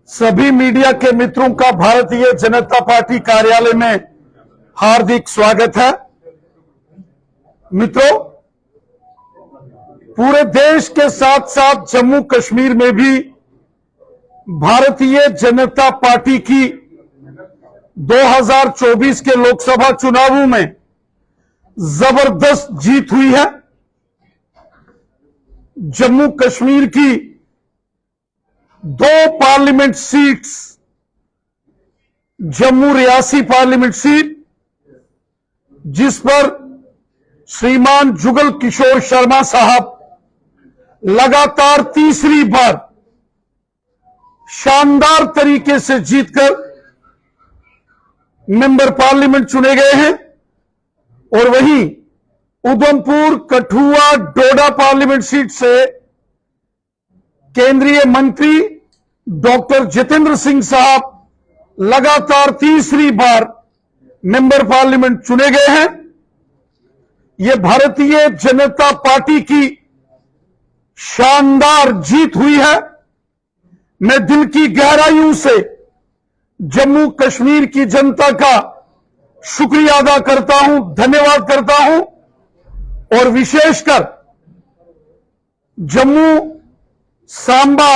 सभी मीडिया के मित्रों का भारतीय जनता पार्टी कार्यालय में हार्दिक स्वागत है। मित्रों, पूरे देश के साथ साथ जम्मू कश्मीर में भी भारतीय जनता पार्टी की 2024 के लोकसभा चुनावों में जबरदस्त जीत हुई है। जम्मू कश्मीर की 2 parliament seats, Jammu Reasi parliament seat जिस पर श्रीमान जुगल किशोर शर्मा साहब लगातार तीसरी बार शानदार तरीके से जीतकर मेंबर पार्लियामेंट चुने गए हैं, और वहीं उधमपुर, कठुआ, डोडा पार्लियामेंट सीट से केंद्रीय मंत्री डॉक्टर जितेंद्र सिंह साहब लगातार तीसरी बार मेंबर पार्लियामेंट चुने गए हैं। यह भारतीय जनता पार्टी की शानदार जीत हुई है। मैं दिल की गहराइयों से जम्मू कश्मीर की जनता का शुक्रिया अदा करता हूं, धन्यवाद करता हूं, और विशेषकर जम्मू, सांबा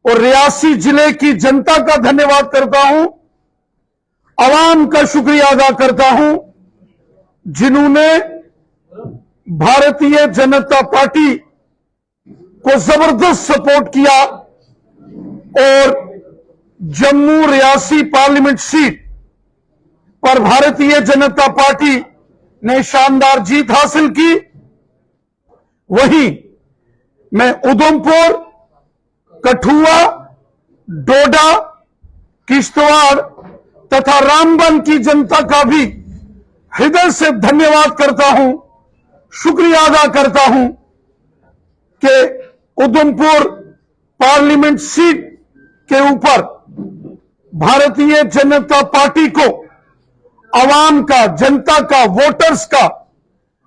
और रियासी जिले की जनता का धन्यवाद करता हूं, आवाम का शुक्रिया अदा करता हूं जिन्होंने भारतीय जनता पार्टी को जबरदस्त सपोर्ट किया और जम्मू रियासी पार्लियामेंट सीट पर भारतीय जनता पार्टी ने शानदार जीत हासिल की। वहीं मैं उधमपुर, कठुआ, डोडा, किश्तवाड़ तथा रामबन की जनता का भी हृदय से धन्यवाद करता हूं, शुक्रिया अदा करता हूं कि उधमपुर पार्लियामेंट सीट के ऊपर भारतीय जनता पार्टी को आवाम का, जनता का, वोटर्स का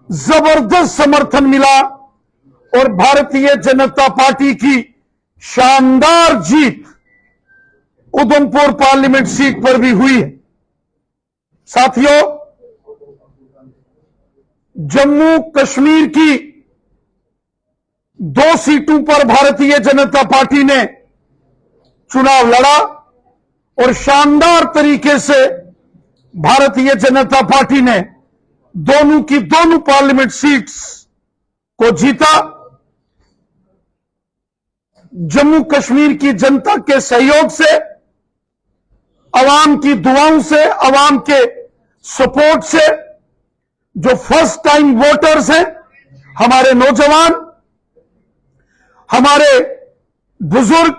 जबरदस्त समर्थन मिला और भारतीय जनता पार्टी की शानदार जीत उधमपुर पार्लियामेंट सीट पर भी हुई है। साथियों, जम्मू कश्मीर की 2 सीटों पर भारतीय जनता पार्टी ने चुनाव लड़ा और शानदार तरीके से भारतीय जनता पार्टी ने दोनों की दोनों पार्लियामेंट सीट्स को जीता। जम्मू कश्मीर की जनता के सहयोग से, आवाम की दुआओं से, आवाम के सपोर्ट से, जो फर्स्ट टाइम वोटर्स हैं, हमारे नौजवान, हमारे बुजुर्ग,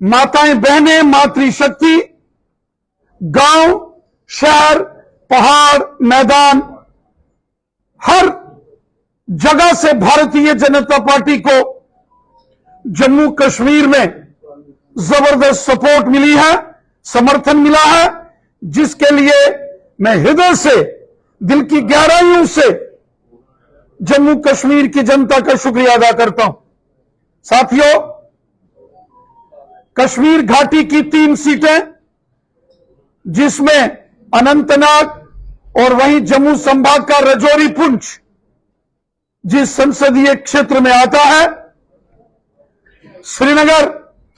माताएं बहनें, मातृशक्ति, गांव, शहर, पहाड़, मैदान, हर जगह से भारतीय जनता पार्टी को जम्मू कश्मीर में जबरदस्त सपोर्ट मिली है, समर्थन मिला है, जिसके लिए मैं हृदय से, दिल की गहराइयों से जम्मू कश्मीर की जनता का शुक्रिया अदा करता हूं। साथियों, कश्मीर घाटी की 3 सीटें, जिसमें अनंतनाग और वहीं जम्मू संभाग का रजौरी पुंछ जिस संसदीय क्षेत्र में आता है, श्रीनगर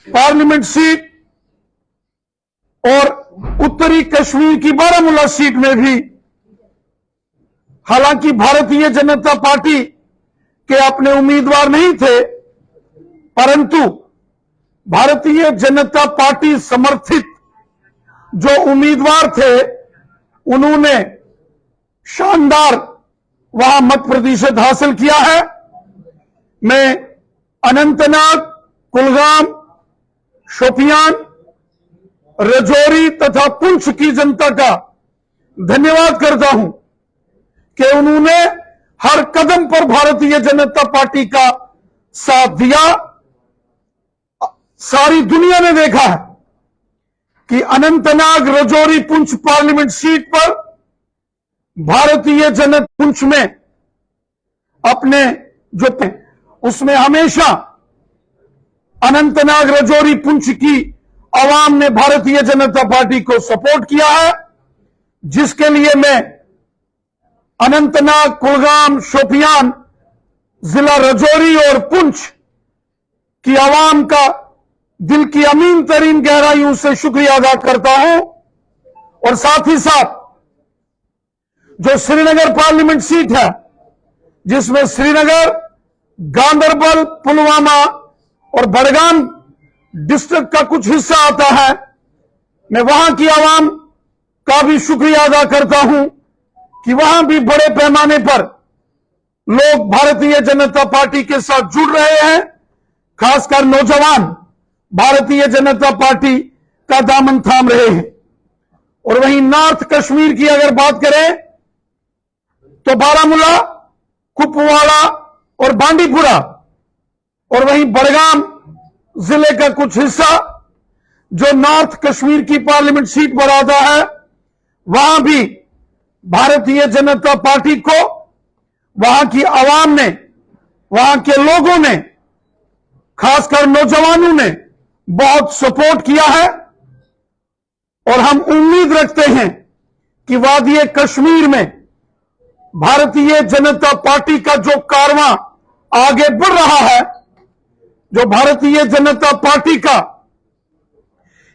पार्लियामेंट सीट और उत्तरी कश्मीर की बारामूला सीट में भी, हालांकि भारतीय जनता पार्टी के अपने उम्मीदवार नहीं थे, परंतु भारतीय जनता पार्टी समर्थित जो उम्मीदवार थे, उन्होंने शानदार वहां मत प्रतिशत हासिल किया है। मैं अनंतनाग, कुलगाम, शोपियान, रजौरी तथा पुंछ की जनता का धन्यवाद करता हूं कि उन्होंने हर कदम पर भारतीय जनता पार्टी का साथ दिया। सारी दुनिया ने देखा है कि अनंतनाग, रजौरी, पुंछ पार्लियामेंट सीट पर भारतीय जनता पुंछ में अपने जो उसमें हमेशा अनंतनाग, रजौरी, पुंछ की आवाम ने भारतीय जनता पार्टी को सपोर्ट किया है, जिसके लिए मैं अनंतनाग, कुलगाम, शोपियान, जिला राजौरी और पुंछ की आवाम का दिल की अमीन तरीन गहराइयों से शुक्रिया अदा करता हूं। और साथ ही साथ जो श्रीनगर पार्लियामेंट सीट है, जिसमें श्रीनगर, गांदरबल, पुलवामा और बड़गाम डिस्ट्रिक्ट का कुछ हिस्सा आता है, मैं वहां की आवाम का भी शुक्रिया अदा करता हूं कि वहां भी बड़े पैमाने पर लोग भारतीय जनता पार्टी के साथ जुड़ रहे हैं, खासकर नौजवान भारतीय जनता पार्टी का दामन थाम रहे हैं। और वहीं नॉर्थ कश्मीर की अगर बात करें तो बारामूला, कुपवाड़ा और बांडीपुरा और वहीं बड़गाम जिले का कुछ हिस्सा जो नॉर्थ कश्मीर की पार्लियामेंट सीट पर आता है, वहां भी भारतीय जनता पार्टी को वहां की आवाम ने, वहां के लोगों ने, खासकर नौजवानों ने बहुत सपोर्ट किया है। और हम उम्मीद रखते हैं कि वादी कश्मीर में भारतीय जनता पार्टी का जो कारवां आगे बढ़ रहा है, जो भारतीय जनता पार्टी का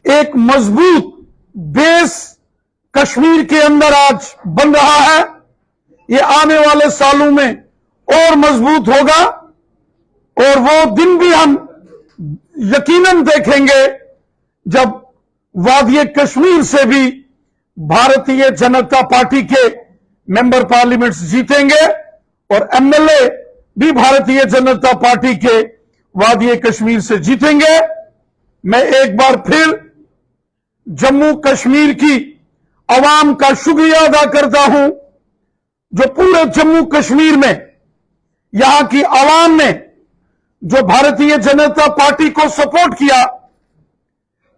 एक मजबूत बेस कश्मीर के अंदर आज बन रहा है, ये आने वाले सालों में और मजबूत होगा। और वो दिन भी हम यकीनन देखेंगे जब वादी कश्मीर से भी भारतीय जनता पार्टी के मेंबर पार्लियामेंट जीतेंगे और एमएलए भी भारतीय जनता पार्टी के वादी कश्मीर से जीतेंगे। मैं एक बार फिर जम्मू कश्मीर की आवाम का शुक्रिया अदा करता हूं, जो पूरे जम्मू कश्मीर में यहां की आवाम ने जो भारतीय जनता पार्टी को सपोर्ट किया,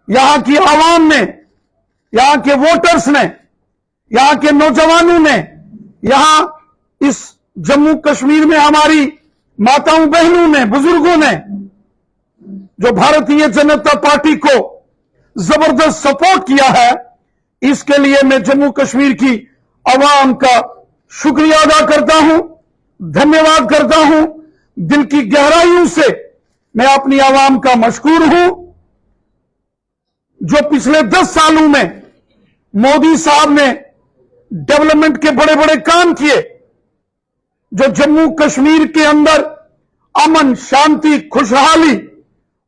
यहां की आवाम ने, यहां के वोटर्स ने, यहां के नौजवानों ने, यहां इस जम्मू कश्मीर में हमारी माताओं बहनों ने, बुजुर्गों ने जो भारतीय जनता पार्टी को जबरदस्त सपोर्ट किया है, इसके लिए मैं जम्मू कश्मीर की आवाम का शुक्रिया अदा करता हूं, धन्यवाद करता हूं। दिल की गहराइयों से मैं अपनी आवाम का मशकूर हूं, जो पिछले 10 सालों में मोदी साहब ने डेवलपमेंट के बड़े बड़े काम किए, जो जम्मू कश्मीर के अंदर अमन, शांति, खुशहाली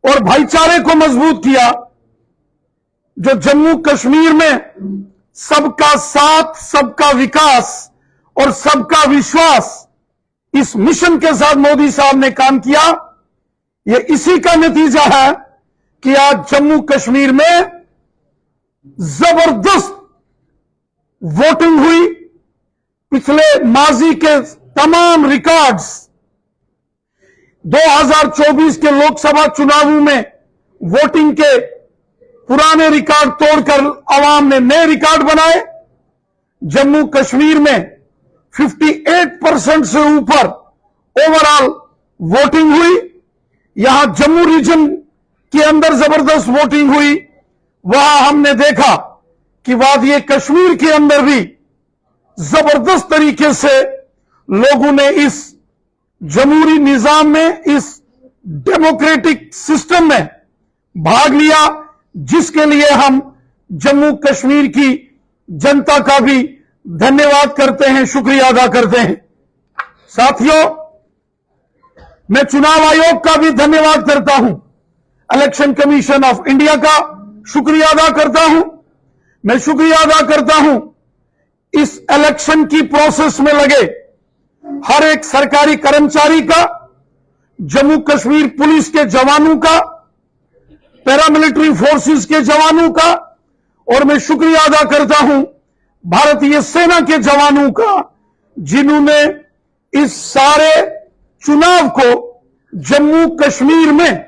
और भाईचारे को मजबूत किया, जो जम्मू कश्मीर में सबका साथ, सबका विकास और सबका विश्वास, इस मिशन के साथ मोदी साहब ने काम किया। यह इसी का नतीजा है कि आज जम्मू कश्मीर में जबरदस्त वोटिंग हुई। पिछले माजी के तमाम रिकॉर्ड्स 2024 के लोकसभा चुनावों में वोटिंग के पुराने रिकॉर्ड तोड़कर आवाम ने नए रिकॉर्ड बनाए। जम्मू कश्मीर में 58% से ऊपर ओवरऑल वोटिंग हुई। यहां जम्मू रीजन के अंदर जबरदस्त वोटिंग हुई। वहां हमने देखा कि वादी कश्मीर के अंदर भी जबरदस्त तरीके से लोगों ने इस जमहूरी निजाम में, इस डेमोक्रेटिक सिस्टम में भाग लिया, जिसके लिए हम जम्मू कश्मीर की जनता का भी धन्यवाद करते हैं, शुक्रिया अदा करते हैं। साथियों, मैं चुनाव आयोग का भी धन्यवाद करता हूं, इलेक्शन कमीशन ऑफ इंडिया का शुक्रिया अदा करता हूं। मैं शुक्रिया अदा करता हूं इस इलेक्शन की प्रोसेस में लगे हर एक सरकारी कर्मचारी का, जम्मू कश्मीर पुलिस के जवानों का, पैरामिलिट्री फोर्सेस के जवानों का, और मैं शुक्रिया अदा करता हूं भारतीय सेना के जवानों का, जिन्होंने इस सारे चुनाव को जम्मू कश्मीर में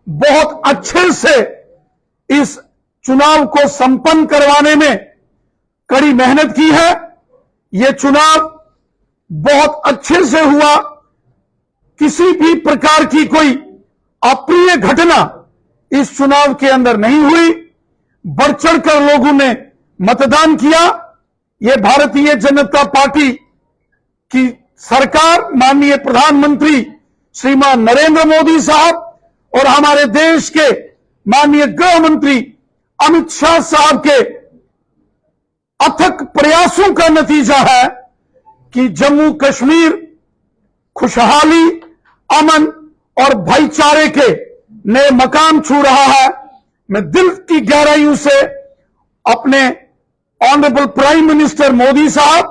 बहुत अच्छे से इस चुनाव को संपन्न करवाने में कड़ी मेहनत की है। यह चुनाव बहुत अच्छे से हुआ। किसी भी प्रकार की कोई अप्रिय घटना इस चुनाव के अंदर नहीं हुई। बढ़ चढ़कर लोगों ने मतदान किया। यह भारतीय जनता पार्टी की सरकार, माननीय प्रधानमंत्री श्रीमान नरेंद्र मोदी साहब और हमारे देश के माननीय गृह मंत्री अमित शाह साहब के अथक प्रयासों का नतीजा है कि जम्मू कश्मीर खुशहाली, अमन और भाईचारे के नए मकाम छू रहा है। मैं दिल की गहराइयों से अपने ऑनरेबल प्राइम मिनिस्टर मोदी साहब,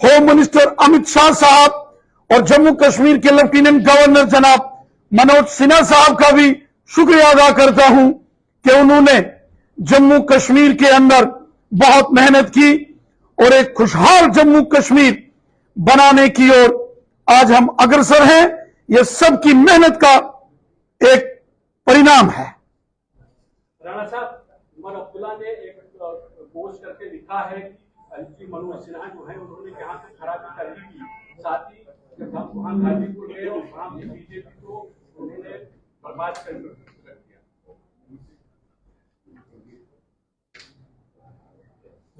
होम मिनिस्टर अमित शाह साहब और जम्मू कश्मीर के लेफ्टिनेंट गवर्नर जनाब मनोज सिन्हा साहब का भी शुक्रिया अदा करता हूं कि उन्होंने जम्मू कश्मीर के अंदर बहुत मेहनत की और एक खुशहाल जम्मू कश्मीर बनाने की ओर आज हम अग्रसर हैं। यह सबकी मेहनत का एक परिणाम है। राणा साहब, उमर अब्दुल्ला ने एक पोस्ट करके लिखा है कि मनोज सिन्हा जो है उन्होंने यहां से खराबी कर ली की, साथ ही जब हम वहां गाजीपुर गए और वहां बीजेपी को उन्होंने बर्बाद कर दिया।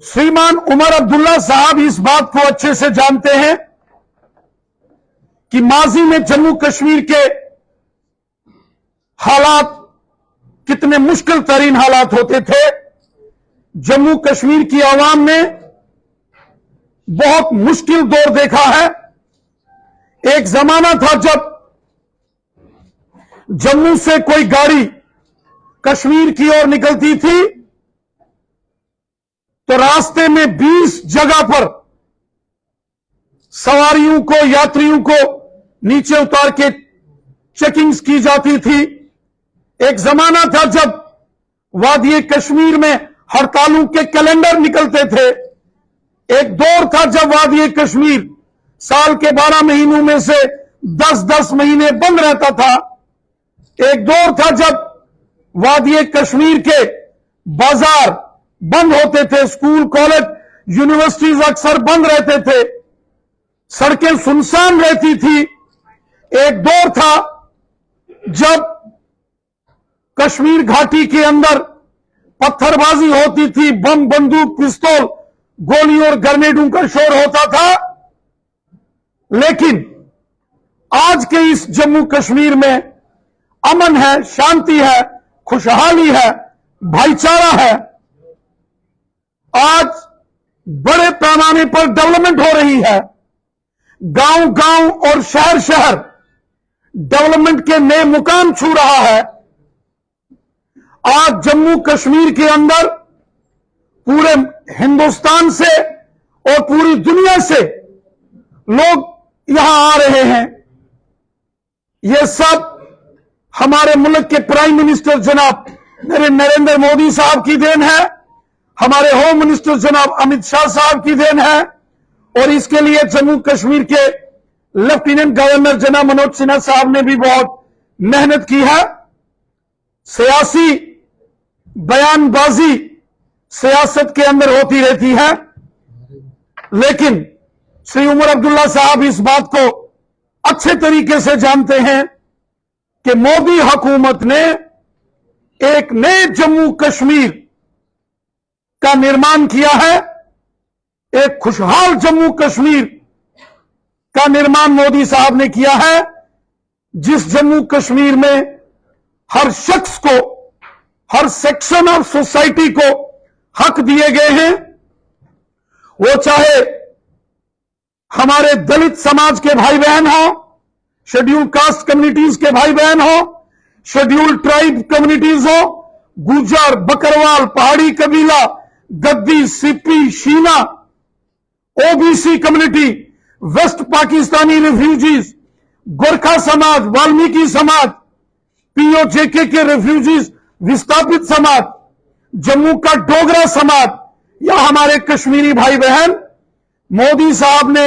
श्रीमान उमर अब्दुल्ला साहब इस बात को अच्छे से जानते हैं कि माजी में जम्मू कश्मीर के हालात कितने मुश्किल तरीन हालात होते थे। जम्मू कश्मीर की आवाम ने बहुत मुश्किल दौर देखा है। एक जमाना था जब जम्मू से कोई गाड़ी कश्मीर की ओर निकलती थी तो रास्ते में 20 जगह पर सवारियों को, यात्रियों को नीचे उतार के चेकिंग्स की जाती थी। एक जमाना था जब वादी कश्मीर में हड़तालों के कैलेंडर निकलते थे। एक दौर था जब वादी कश्मीर साल के 12 महीनों में से 10-10 महीने बंद रहता था। एक दौर था जब वादी कश्मीर के बाजार बंद होते थे, स्कूल, कॉलेज, यूनिवर्सिटीज अक्सर बंद रहते थे, सड़कें सुनसान रहती थी। एक दौर था जब कश्मीर घाटी के अंदर पत्थरबाजी होती थी, बम, बंदूक, पिस्तौल, गोली और ग्रेनेडों का शोर होता था। लेकिन आज के इस जम्मू कश्मीर में अमन है, शांति है, खुशहाली है, भाईचारा है। आज बड़े पैमाने पर डेवलपमेंट हो रही है। गांव गांव और शहर शहर डेवलपमेंट के नए मुकाम छू रहा है। आज जम्मू कश्मीर के अंदर पूरे हिंदुस्तान से और पूरी दुनिया से लोग यहां आ रहे हैं। यह सब हमारे मुल्क के प्राइम मिनिस्टर जनाब नरेंद्र मोदी साहब की देन है, हमारे होम मिनिस्टर जनाब अमित शाह साहब की देन है और इसके लिए जम्मू कश्मीर के लेफ्टिनेंट गवर्नर जनाब मनोज सिन्हा साहब ने भी बहुत मेहनत की है। सियासी बयानबाजी सियासत के अंदर होती रहती है, लेकिन श्री उमर अब्दुल्ला साहब इस बात को अच्छे तरीके से जानते हैं कि मोदी हुकूमत ने एक नए जम्मू कश्मीर का निर्माण किया है। एक खुशहाल जम्मू कश्मीर का निर्माण मोदी साहब ने किया है, जिस जम्मू कश्मीर में हर शख्स को, हर सेक्शन ऑफ सोसाइटी को हक दिए गए हैं। वो चाहे हमारे दलित समाज के भाई बहन हो, शेड्यूल कास्ट कम्युनिटीज के भाई बहन हो, शेड्यूल ट्राइब कम्युनिटीज हो, गुर्जर, बकरवाल, पहाड़ी कबीला, Gaddi, Sippi, Shina, OBC community, west Pakistani refugees, Gorkha समाज, वाल्मीकि समाज, पीओजेके के रिफ्यूजीज, विस्थापित समाज, जम्मू का डोगरा समाज या हमारे कश्मीरी भाई बहन, मोदी साहब ने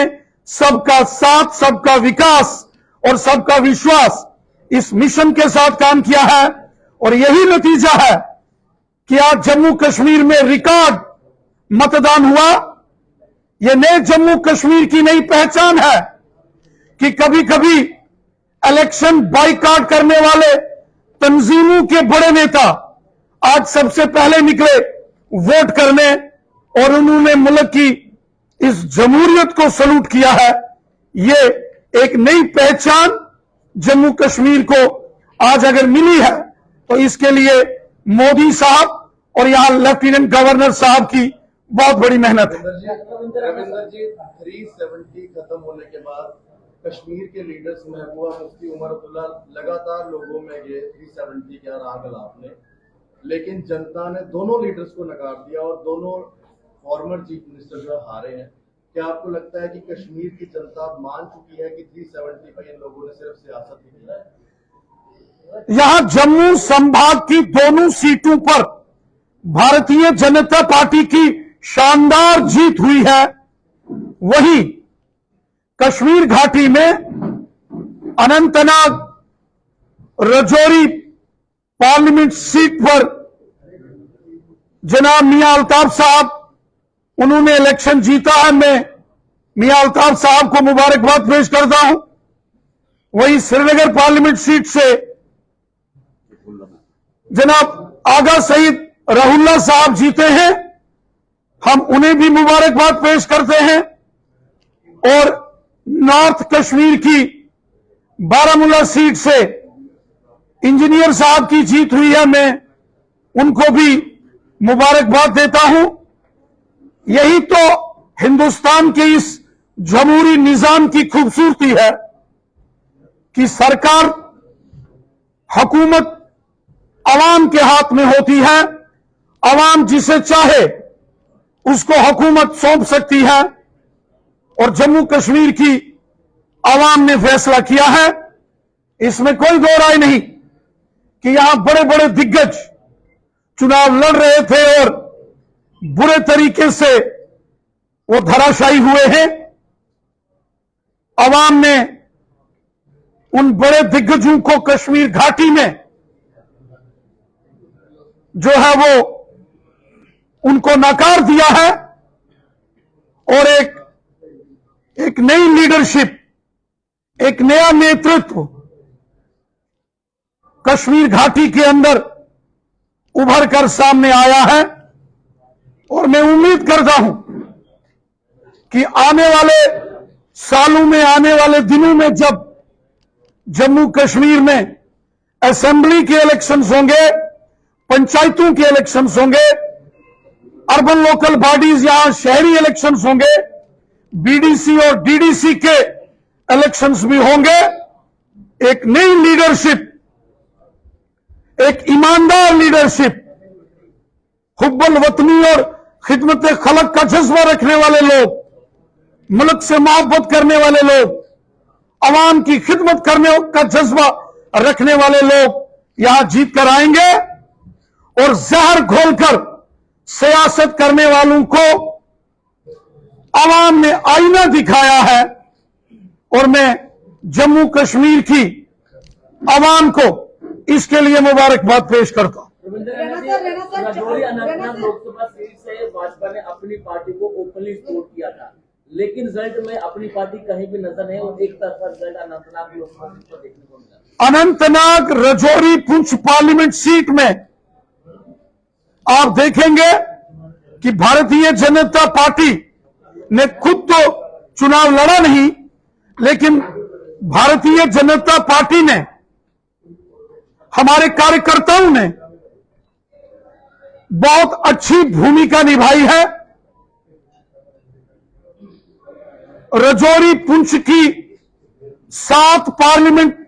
सबका साथ, सबका विकास और सबका विश्वास इस मिशन के साथ काम किया है और यही नतीजा है कि आज जम्मू कश्मीर में रिकॉर्ड मतदान हुआ। यह नए जम्मू कश्मीर की नई पहचान है कि कभी कभी इलेक्शन बाइकआउट करने वाले तंजीमों के बड़े नेता आज सबसे पहले निकले वोट करने और उन्होंने मुल्क की इस जमहूरियत को सलूट किया है। ये एक नई पहचान जम्मू कश्मीर को आज अगर मिली है तो इसके लिए मोदी साहब और यहां लेफ्टिनेंट गवर्नर साहब की बहुत बड़ी मेहनत है। रविंदर जी 370 खत्म होने के बाद कश्मीर के लीडर्स महबूबा मुफ्ती उमर अब्दुल्ला लगातार लोगों में ये 370 का राग आपने, लेकिन जनता ने दोनों लीडर्स को नकार दिया और दोनों फॉर्मर चीफ मिनिस्टर जो हारे हैं। क्या आपको लगता है कि कश्मीर की जनता मान चुकी है कि 370 पर इन लोगों ने सिर्फ सियासत ही की है? यहां जम्मू संभाग की दोनों सीटों पर भारतीय जनता पार्टी की शानदार जीत हुई है। वहीं कश्मीर घाटी में अनंतनाग रजौरी पार्लियामेंट सीट पर जनाब मियां अल्ताफ साहब उन्होंने इलेक्शन जीता है। मैं मियां अल्ताफ साहब को मुबारकबाद पेश करता हूं। वहीं श्रीनगर पार्लियामेंट सीट से जनाब आगा सईद रहुल्ला साहब जीते हैं, हम उन्हें भी मुबारकबाद पेश करते हैं। और नॉर्थ कश्मीर की बारामूला सीट से इंजीनियर साहब की जीत हुई है, मैं उनको भी मुबारकबाद देता हूं। यही तो हिंदुस्तान के इस जमहूरी निजाम की खूबसूरती है कि सरकार हुकूमत अवाम के हाथ में होती है। अवाम जिसे चाहे उसको हुकूमत सौंप सकती है और जम्मू कश्मीर की अवाम ने फैसला किया है। इसमें कोई दो राय नहीं कि यहां बड़े बड़े दिग्गज चुनाव लड़ रहे थे और बुरे तरीके से वो धराशायी हुए हैं। अवाम ने उन बड़े दिग्गजों को कश्मीर घाटी में जो है वो उनको नकार दिया है और एक नई लीडरशिप, एक नया नेतृत्व कश्मीर घाटी के अंदर उभर कर सामने आया है। और मैं उम्मीद करता हूं कि आने वाले सालों में, आने वाले दिनों में जब जम्मू कश्मीर में असेंबली के इलेक्शंस होंगे, पंचायतों के इलेक्शंस होंगे, अर्बन लोकल बॉडीज यहां शहरी इलेक्शंस होंगे, बीडीसी और डीडीसी के इलेक्शंस भी होंगे, एक नई लीडरशिप, एक ईमानदार लीडरशिप, हुब्बुल वतनी और खिदमत खलक का जज्बा रखने वाले लोग, मुल्क से मोहब्बत करने वाले लोग, अवाम की खिदमत करने का जज्बा रखने वाले लोग यहां जीत कर आएंगे। और जहर घोलकर सियासत करने वालों को अवाम ने आईना दिखाया है और मैं जम्मू कश्मीर की अवाम को इसके लिए मुबारकबाद पेश करता हूं। राजौरी अनंतनाग लोकसभा सीट से भाजपा ने अपनी पार्टी को ओपनली सपोर्ट किया था, लेकिन रिजल्ट में अपनी पार्टी कहीं भी नजर नहीं और एक तरफा रिजल्ट अनंतनाग लोकसभा सीट पर देखने को मिला। अनंतनाग रजौरी पुंछ पार्लियामेंट सीट में आप देखेंगे कि भारतीय जनता पार्टी ने खुद तो चुनाव लड़ा नहीं, लेकिन भारतीय जनता पार्टी ने, हमारे कार्यकर्ताओं ने बहुत अच्छी भूमिका निभाई है। रजौरी पुंछ की 7 पार्लियामेंट,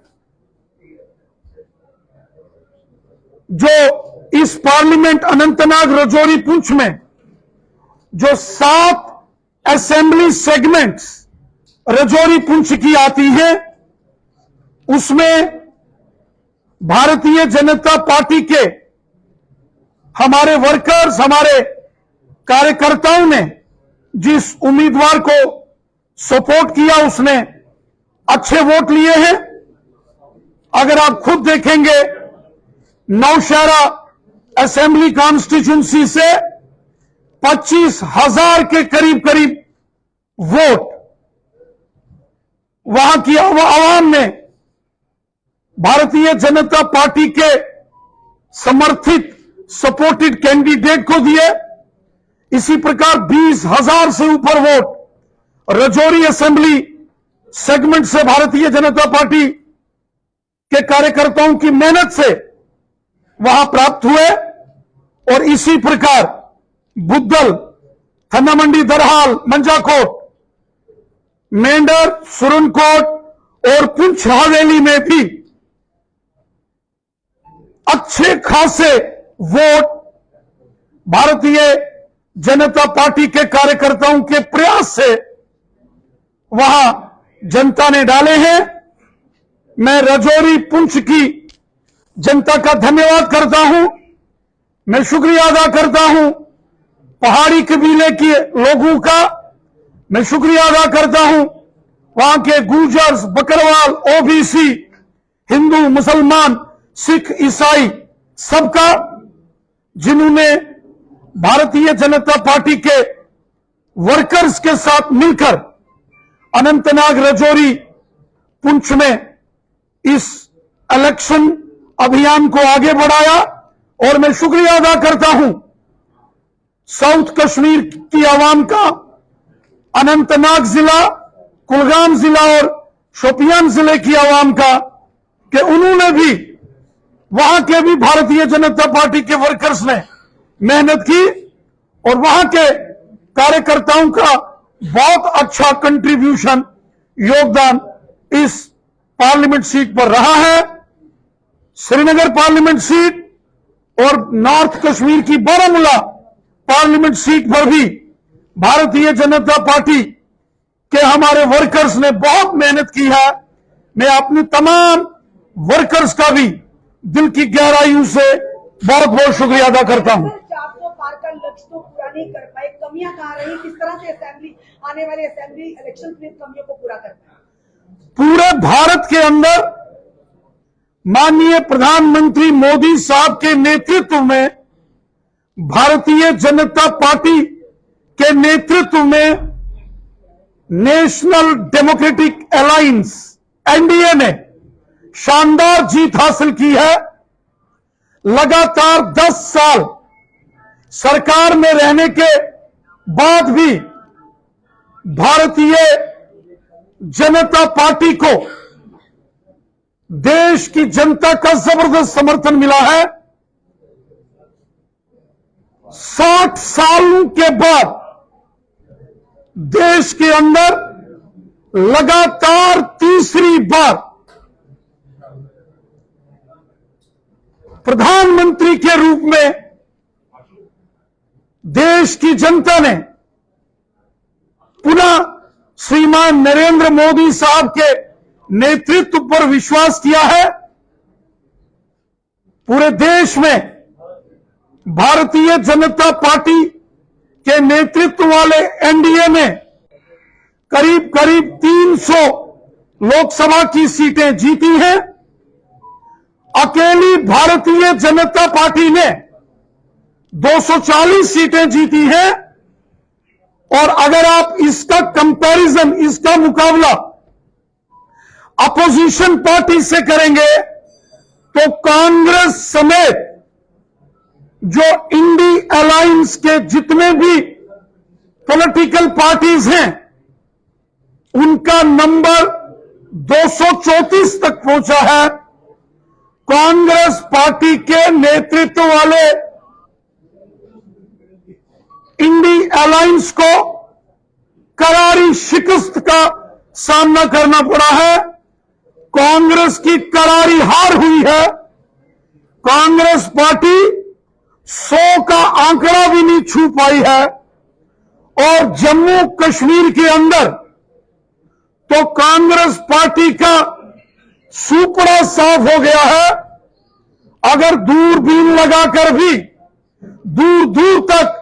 जो इस पार्लियामेंट अनंतनाग रजौरी पुंछ में जो 7 असेंबली सेगमेंट्स रजौरी पुंछ की आती है, उसमें भारतीय जनता पार्टी के हमारे वर्कर्स, हमारे कार्यकर्ताओं ने जिस उम्मीदवार को सपोर्ट किया उसने अच्छे वोट लिए हैं। अगर आप खुद देखेंगे नौशहरा असेंबली कॉन्स्टिट्यूंसी से 25,000 के करीब वोट वहां की आवाम ने भारतीय जनता पार्टी के समर्थित सपोर्टेड कैंडिडेट को दिए। इसी प्रकार 20,000 से ऊपर वोट राजौरी असेंबली सेगमेंट से भारतीय जनता पार्टी के कार्यकर्ताओं की मेहनत से वहां प्राप्त हुए। और इसी प्रकार बुद्धल, थन्नामंडी, दरहाल, मंजाकोट, मेंढर, सुरनकोट और पुंछ हवेली में भी अच्छे खासे वोट भारतीय जनता पार्टी के कार्यकर्ताओं के प्रयास से वहां जनता ने डाले हैं। मैं राजौरी, पुंछ की जनता का धन्यवाद करता हूं। मैं शुक्रिया अदा करता हूं पहाड़ी कबीले के लोगों का। मैं शुक्रिया अदा करता हूं वहां के गुर्जर्स, बकरवाल, ओबीसी, हिंदू, मुसलमान, सिख, ईसाई सबका, जिन्होंने भारतीय जनता पार्टी के वर्कर्स के साथ मिलकर अनंतनाग, राजौरी, पुंछ में इस इलेक्शन अभियान को आगे बढ़ाया। और मैं शुक्रिया अदा करता हूं साउथ कश्मीर की आवाम का, अनंतनाग जिला, कुलगाम जिला और शोपियान जिले की आवाम का, कि उन्होंने भी, वहां के भी भारतीय जनता पार्टी के वर्कर्स ने मेहनत की और वहां के कार्यकर्ताओं का बहुत अच्छा कंट्रीब्यूशन, योगदान इस पार्लियामेंट सीट पर रहा है। श्रीनगर पार्लियामेंट सीट और नॉर्थ कश्मीर की बारामूला पार्लियामेंट सीट पर भी भारतीय जनता पार्टी के हमारे वर्कर्स ने बहुत मेहनत की है। मैं अपनी तमाम वर्कर्स का भी दिल की गहराइयों से बहुत बहुत शुक्रिया अदा करता हूं। 400 पार का लक्ष्य तो पूरा नहीं कर पाए, कमियां कहां रही, किस तरह से असेंबली, आने वाले असेंबली इलेक्शन में कमियों को पूरा करना है? पूरे भारत के अंदर माननीय प्रधानमंत्री मोदी साहब के नेतृत्व में, भारतीय जनता पार्टी के नेतृत्व में नेशनल डेमोक्रेटिक अलायंस एनडीए ने शानदार जीत हासिल की है। लगातार 10 साल सरकार में रहने के बाद भी भारतीय जनता पार्टी को देश की जनता का जबरदस्त समर्थन मिला है। 60 सालों के बाद देश के अंदर लगातार तीसरी बार प्रधानमंत्री के रूप में देश की जनता ने पुनः श्रीमान नरेंद्र मोदी साहब के नेतृत्व पर विश्वास किया है। पूरे देश में भारतीय जनता पार्टी के नेतृत्व वाले एनडीए ने करीब करीब 300 लोकसभा की सीटें जीती हैं। अकेली भारतीय जनता पार्टी ने 240 सीटें जीती हैं। और अगर आप इसका कंपैरिजन, इसका मुकाबला अपोजिशन पार्टी से करेंगे तो कांग्रेस समेत जो इंडी अलायंस के जितने भी पॉलिटिकल पार्टीज हैं उनका नंबर 234 तक पहुंचा है। कांग्रेस पार्टी के नेतृत्व वाले इंडी अलायंस को करारी शिकस्त का सामना करना पड़ा है। कांग्रेस की करारी हार हुई है। कांग्रेस पार्टी 100 का आंकड़ा भी नहीं छू पाई है। और जम्मू कश्मीर के अंदर तो कांग्रेस पार्टी का सुपड़ा साफ हो गया है। अगर दूरबीन लगाकर भी दूर दूर तक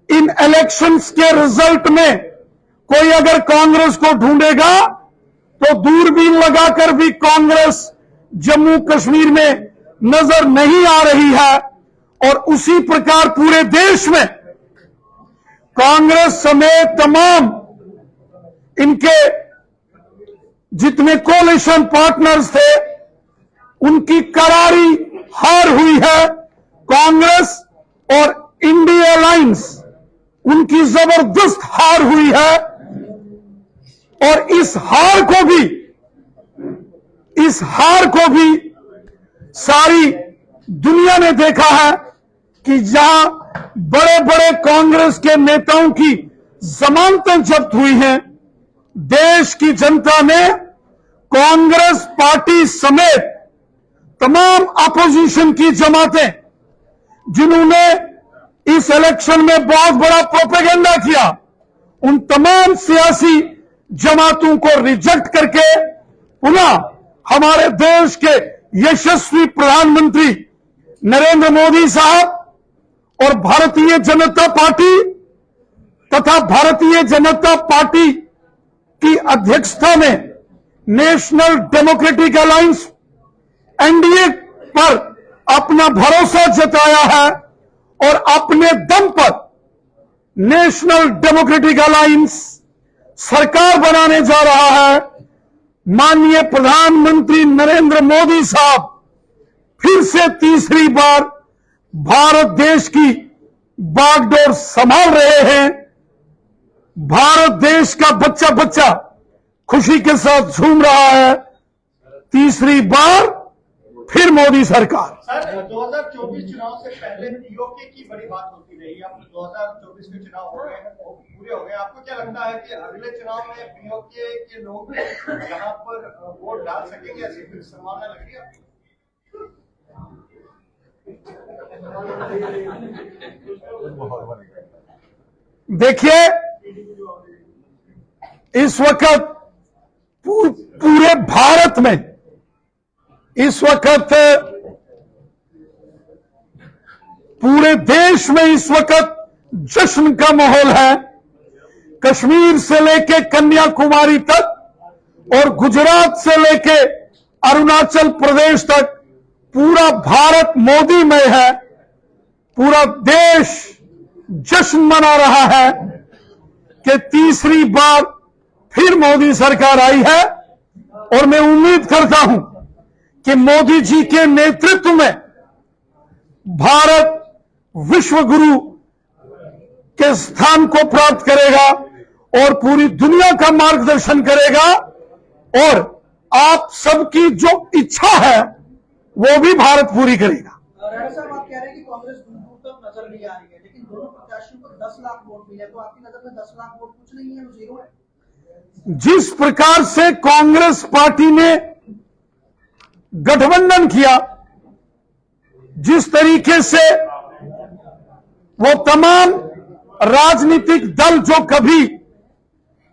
इन इलेक्शंस के रिजल्ट में कोई अगर कांग्रेस को ढूंढेगा तो दूरबीन लगाकर भी कांग्रेस जम्मू कश्मीर में नजर नहीं आ रही है। और उसी प्रकार पूरे देश में कांग्रेस समेत तमाम इनके जितने कोalition पार्टनर्स थे उनकी करारी हार हुई है। कांग्रेस और इंडिया अलायंस उनकी जबरदस्त हार हुई है। और इस हार को भी सारी दुनिया ने देखा है कि जहां बड़े बड़े कांग्रेस के नेताओं की जमानतें जब्त हुई हैं, देश की जनता ने कांग्रेस पार्टी समेत तमाम अपोजिशन की जमातें जिन्होंने इस इलेक्शन में बहुत बड़ा प्रोपेगेंडा किया, उन तमाम सियासी जमातों को रिजेक्ट करके पुनः हमारे देश के यशस्वी प्रधानमंत्री नरेंद्र मोदी साहब और भारतीय जनता पार्टी तथा भारतीय जनता पार्टी की अध्यक्षता में नेशनल डेमोक्रेटिक अलायंस एनडीए पर अपना भरोसा जताया है और अपने दम पर नेशनल डेमोक्रेटिक अलायंस सरकार बनाने जा रहा है। माननीय प्रधानमंत्री नरेंद्र मोदी साहब फिर से तीसरी बार भारत देश की बागडोर संभाल रहे हैं। भारत देश का बच्चा बच्चा खुशी के साथ झूम रहा है। तीसरी बार फिर मोदी सरकार। सर 2024 चुनाव से पहले पीओके की बड़ी बात होती रही। अब 2024 के चुनाव हो गए, पूरे हो गए। आपको क्या लगता है कि अगले चुनाव में पीओके के लोग यहाँ पर वोट डाल सकेंगे? ऐसी फिर संभावना लग रही है? देखिए, इस वक्त पूरे भारत में इस वक्त पूरे देश में इस वक्त जश्न का माहौल है। कश्मीर से लेके कन्याकुमारी तक और गुजरात से लेके अरुणाचल प्रदेश तक पूरा भारत मोदीमय है। पूरा देश जश्न मना रहा है कि तीसरी बार फिर मोदी सरकार आई है। और मैं उम्मीद करता हूं कि मोदी जी के नेतृत्व में भारत विश्व गुरु के स्थान को प्राप्त करेगा और पूरी दुनिया का मार्गदर्शन करेगा। और आप सबकी जो इच्छा है वो भी भारत पूरी करेगा। राणा साहब, आप कह रहे हैं कि कांग्रेस दूर दूर तक नजर नहीं आ रही है, लेकिन दोनों प्रत्याशियों को 10 लाख वोट मिले, तो आपकी नजर में 10 लाख वोट कुछ नहीं है, वो जीरो है? जिस प्रकार से कांग्रेस पार्टी ने गठबंधन किया, जिस तरीके से वो तमाम राजनीतिक दल जो कभी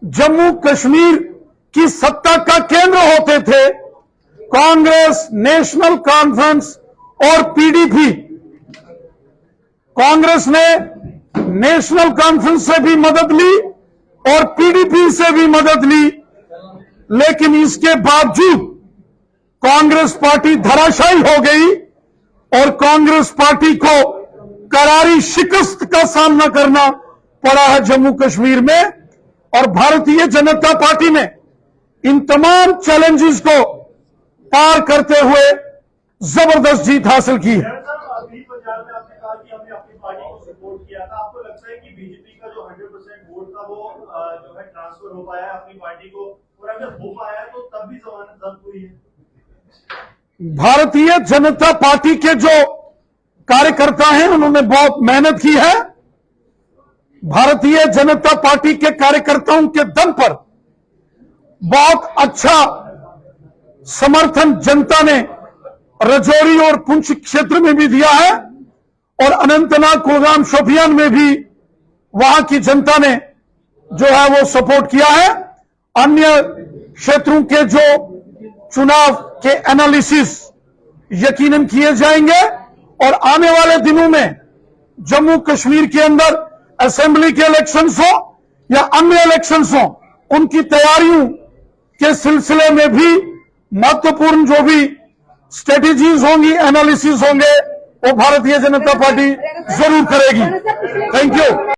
जम्मू कश्मीर की सत्ता का केंद्र होते थे, कांग्रेस, नेशनल कॉन्फ्रेंस और पीडीपी, कांग्रेस ने नेशनल कॉन्फ्रेंस से भी मदद ली और पीडीपी से भी मदद ली, लेकिन इसके बावजूद कांग्रेस पार्टी धराशायी हो गई और कांग्रेस पार्टी को करारी शिकस्त का सामना करना पड़ा है जम्मू कश्मीर में। और भारतीय जनता पार्टी ने इन तमाम चैलेंजेस को पार करते हुए जबरदस्त जीत हासिल की है। अभी पंजाब में आपने कहा कि हमने अपनी पार्टी को सपोर्ट किया था। आपको लगता है कि बीजेपी का जो 100% वोट था वो जो है ट्रांसफर हो पाया है अपनी पार्टी को, और अगर हो पाया तो तब भी जमानत जब्त हुई है? भारतीय जनता पार्टी के जो कार्यकर्ता हैं उन्होंने बहुत मेहनत की है। भारतीय जनता पार्टी के कार्यकर्ताओं के दम पर बहुत अच्छा समर्थन जनता ने रजौरी और पुंछ क्षेत्र में भी दिया है और अनंतनाग, कुलगाम, शोपियान में भी वहां की जनता ने जो है वो सपोर्ट किया है। अन्य क्षेत्रों के जो चुनाव के एनालिसिस यकीनन किए जाएंगे और आने वाले दिनों में जम्मू कश्मीर के अंदर असेंबली के इलेक्शंस हो या अन्य इलेक्शंस हो, उनकी तैयारियों के सिलसिले में भी महत्वपूर्ण जो भी स्ट्रेटेजीज होंगी, एनालिसिस होंगे, वो भारतीय जनता पार्टी जरूर करेगी। Thank you.